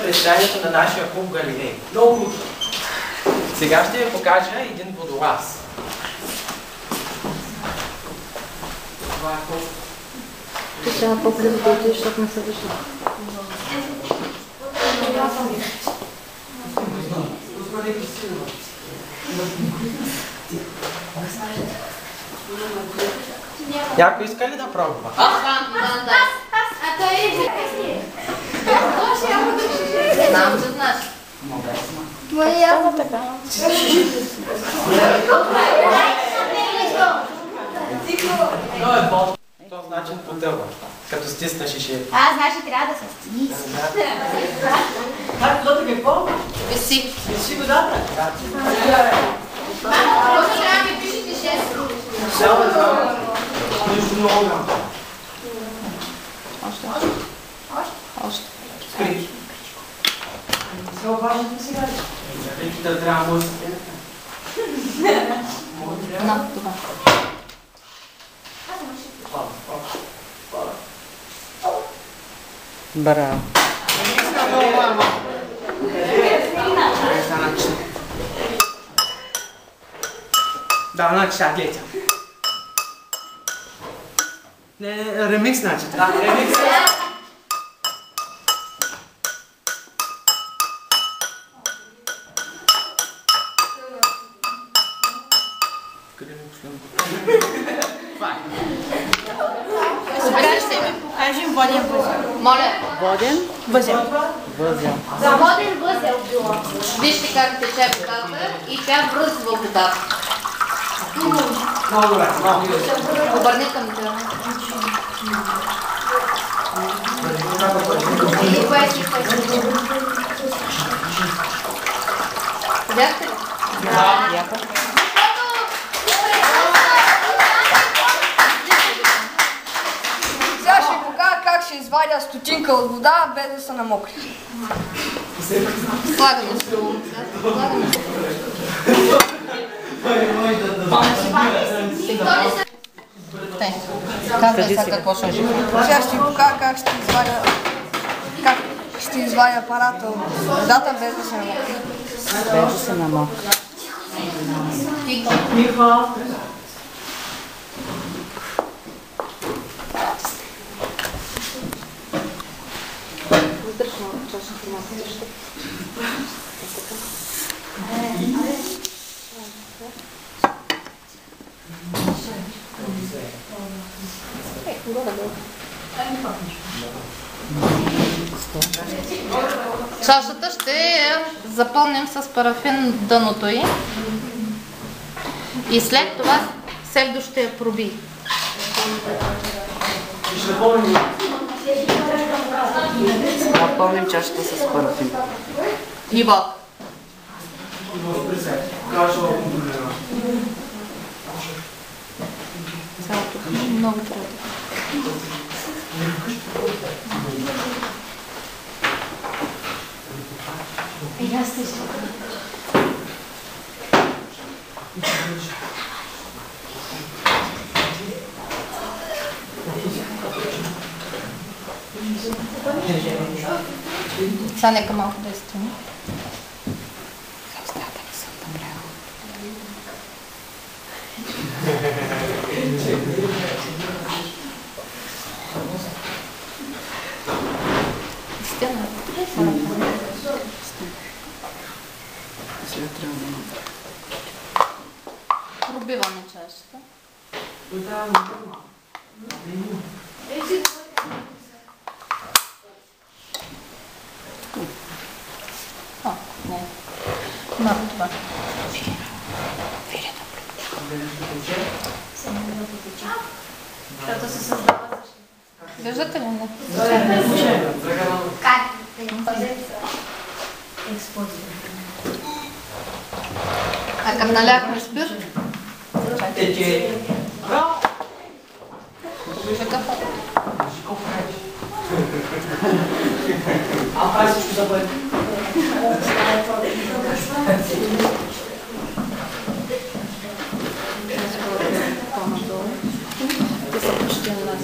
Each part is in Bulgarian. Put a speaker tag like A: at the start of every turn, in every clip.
A: Представянето на нашия клуб Галилей. Много круто. Сега ще ви покажа един водолаз. Това е колко.
B: Ти трябва по-близо да отидеш, защото не се вижда.
A: Някой иска ли да пробва?
C: А той е знам, че знаеш.
B: Стана така.
A: Това начин потъва. Като стиснеш и ще...
C: Значи трябва да се стисне.
D: Как водата какво?
C: Виси.
D: Виси водата?
C: Просто трябва да ми пишете 6.
D: Само това. Нещо много голямо.
B: Още.
A: Скрики.
D: Се обаждате сега ли?
A: Скриките трябва да се...
B: На, това. Браво.
D: Да, значи сега гледайте. Не, ремикс значи. Да, ремикс.
C: Покажем воден възел. Моля.
B: Воден?
C: Възел.
B: Възел.
C: За воден възел било. Вижте как тече водата и тя връзва водата.
D: Много добре, много добре.
C: Обърни към това. И поеси. Видяхте ли?
B: Да, яко.
E: Сега ще ви покажа как ще извадя стотинка от вода, без да са намокри.
C: Слагаме се.
B: Казвай сега какво ще кажи.
E: Сега ще ви покажа как ще извадя апарата от водата, без да се намокри.
B: Без да се намокри.
C: Чашата ще я запълним с парафин дъното й и след това Севдо ще я проби.
B: Напълним чашата с парафин.
C: И вод. Много трябва. Сега нека малко да изтъни. Стена. Пробиваме чашата. Не. Малко това. Защото се създава защита. Виждате ли? Не. Как? А към наляхме спирт?
D: Тече. Браво!
C: Какъв?
D: Ай, всичко забъде.
B: По-надолу. Те са почти на нас.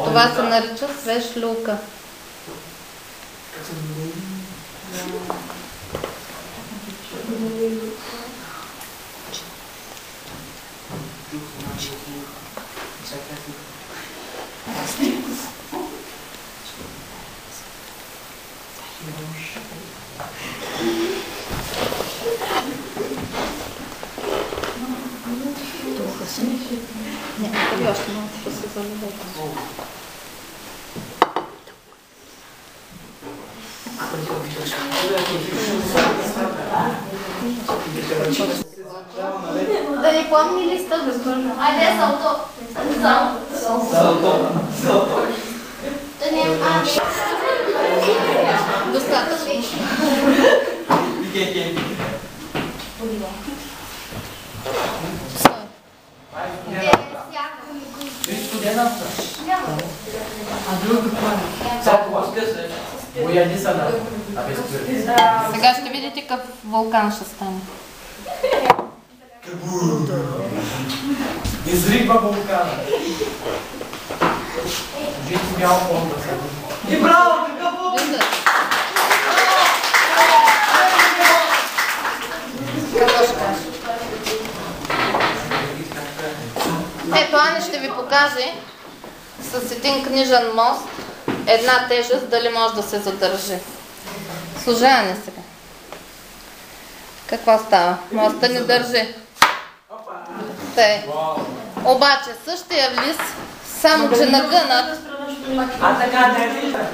C: Това се нарича свеж люлка.
B: Не, това още малко да се залива.
C: Да не помни листа, госпожо. Айде, салто. Салто. Да не, достатъчно. Сега ще видите какъв вулкан ще стане.
A: Изригва вулкана. Жити бял фонда сега.
D: И браво, какъв вулкан!
C: Какво ще кажа? Ето, Ани ще ви покаже с един книжен мост една тежест, дали може да се задържи. Служение сега. Какво става? Моста не държи. Обаче същия лист, само че нагънат.
D: Така, не вижда.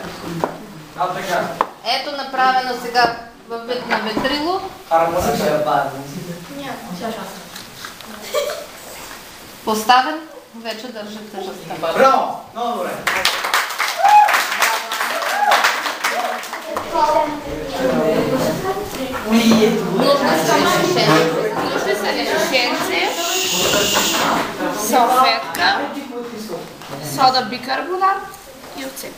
A: Така.
C: Ето направено сега във вид на ветрило. Поставен, вече държи тежестта.
D: Браво! Много добре.
C: Нужни са решенци,
F: салфетка, сода бикарбонат и оцет.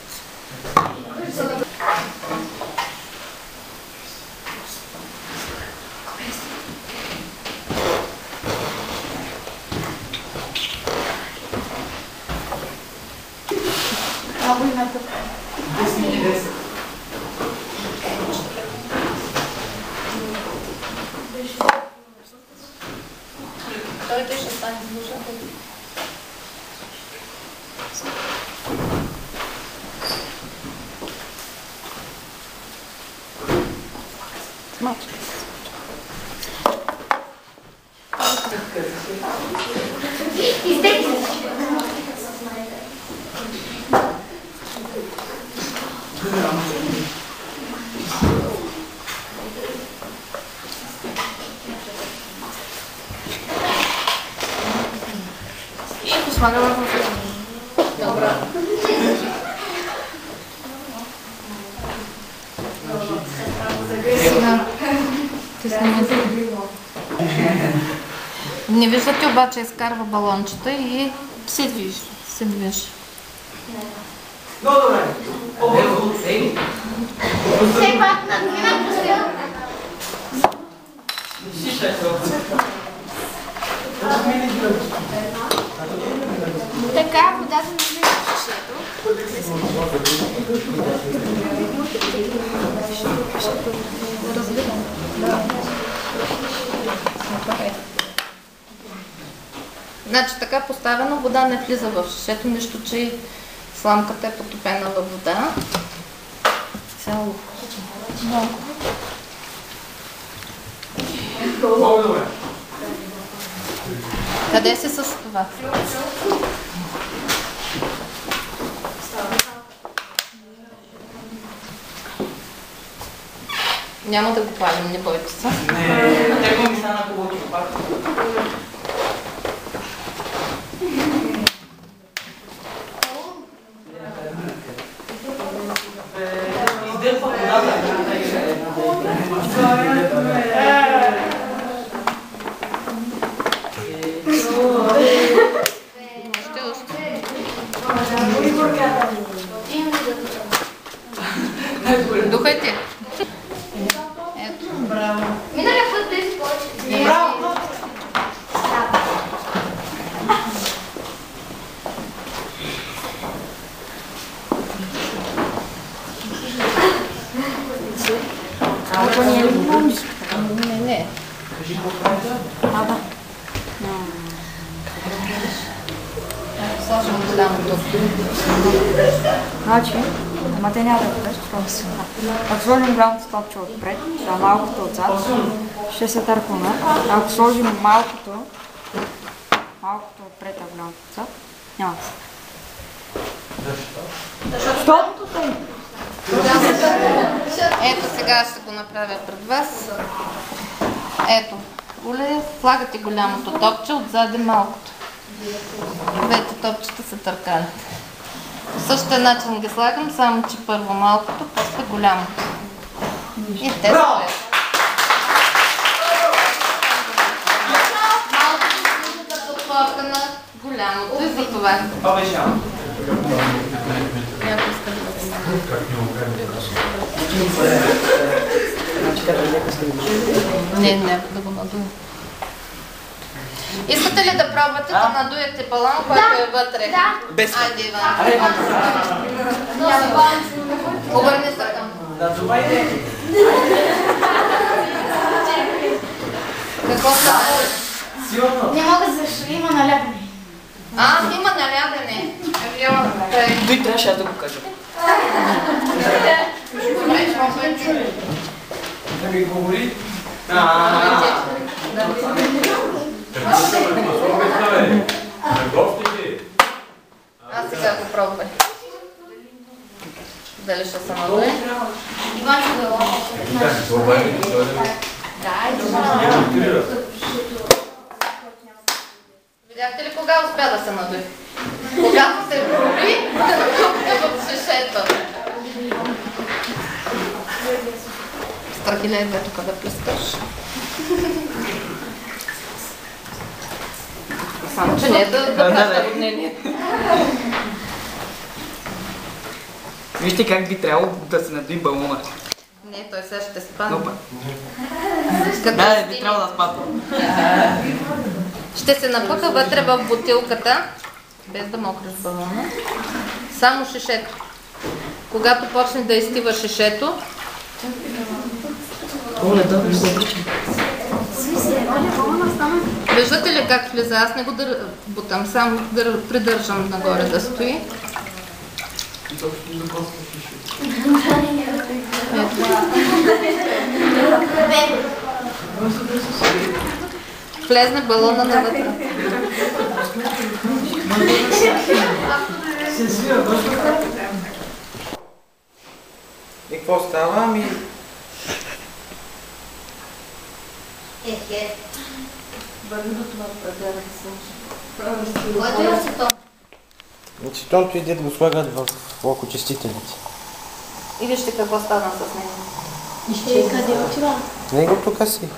C: Той ще стане служател.
F: И го слагаме в ръка.
C: Добре. Не виждате, обаче изкарва балончета и се движи.
D: Много добре.
C: Все пак на новината.
F: Така, водата не влиза в шишето.
C: Значи така поставено, вода не влиза в шишето, нищо, че сламката е потопена във вода. Цяло.
A: Много добре.
C: Къде си с това? Няма да го палим, не бойте се.
D: Не, тегло ми стана хубаво пак. Издърпа водата.
A: Кажи какво прави да?
C: Сложим голямото.
E: Значи, ама те няма да бъдеш. Ако сложим голямото топче отпред, а малкото отзад, ще се търкуна. Ако сложим малкото отпред, а голямото отзад, няма да се. Защо?
C: Ето сега ще го направя пред вас. Ето, слагате голямото топче, отзади малкото. Двете топчета се търкалят. По същия начин ги слагам, само че първо малкото, после голямото. И те стоят. Малкото служи за подпорка на голямото и за това.
D: Това беше ама.
C: Някой иска да го знае. Не, да го надуем. Искате ли да пробвате да надуете балон, който е вътре?
F: Да.
A: Без.
C: Айде, Иван. Обърни се към.
D: Надувайте.
C: Какво става?
D: Силно.
F: Не мога защо има налягане.
C: Има налягане.
D: Той трябваше да го кажа. Да ми говори.
C: Сега го пробвай. Дали ще се надуе?
F: Иван ще го
C: Видяхте ли кога успя да се надуе? Когато се вроби, да напукне в шишето. Страхиле е тук да плескаш. Само, че не е да праща роднение.
D: Вижте как би трябвало да се надуи балона.
C: Не, той сега ще спадне.
D: Да, би трябвало да спадне.
C: Ще се напъка вътре в бутилката, без да мокриш балона. Само шишето. Когато почне да изтива шишето, виждате ли как влиза? Аз не го бутам, само придържам нагоре да стои. Влезне балона навътре.
A: И какво става? Ами...
C: Върни до това предела да се. Което е ацетон?
A: Ацетонто иде да го слагат в лъкочистителите.
C: И вижте какво стана с него.
F: И къде отива?
A: Него тук си.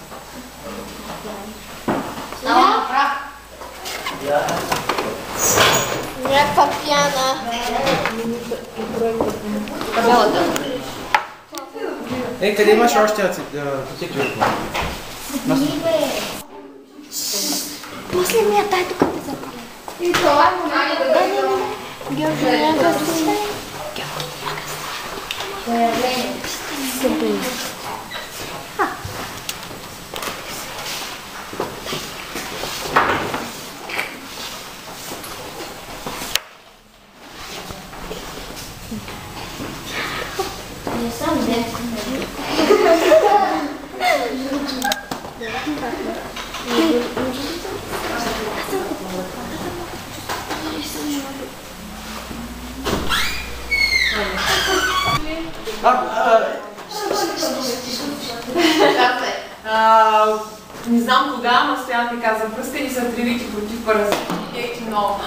C: Става на прах.
F: Някаква пяна.
C: Табелата.
A: Къде имаш още ацетон?
F: После ми я дай тук да запалим. И това е момент. Георги, някакъв си. Георги, не съм детко.
G: Не знам кога, ама стоян ми каза, пръскани са трилики против паразити. Много.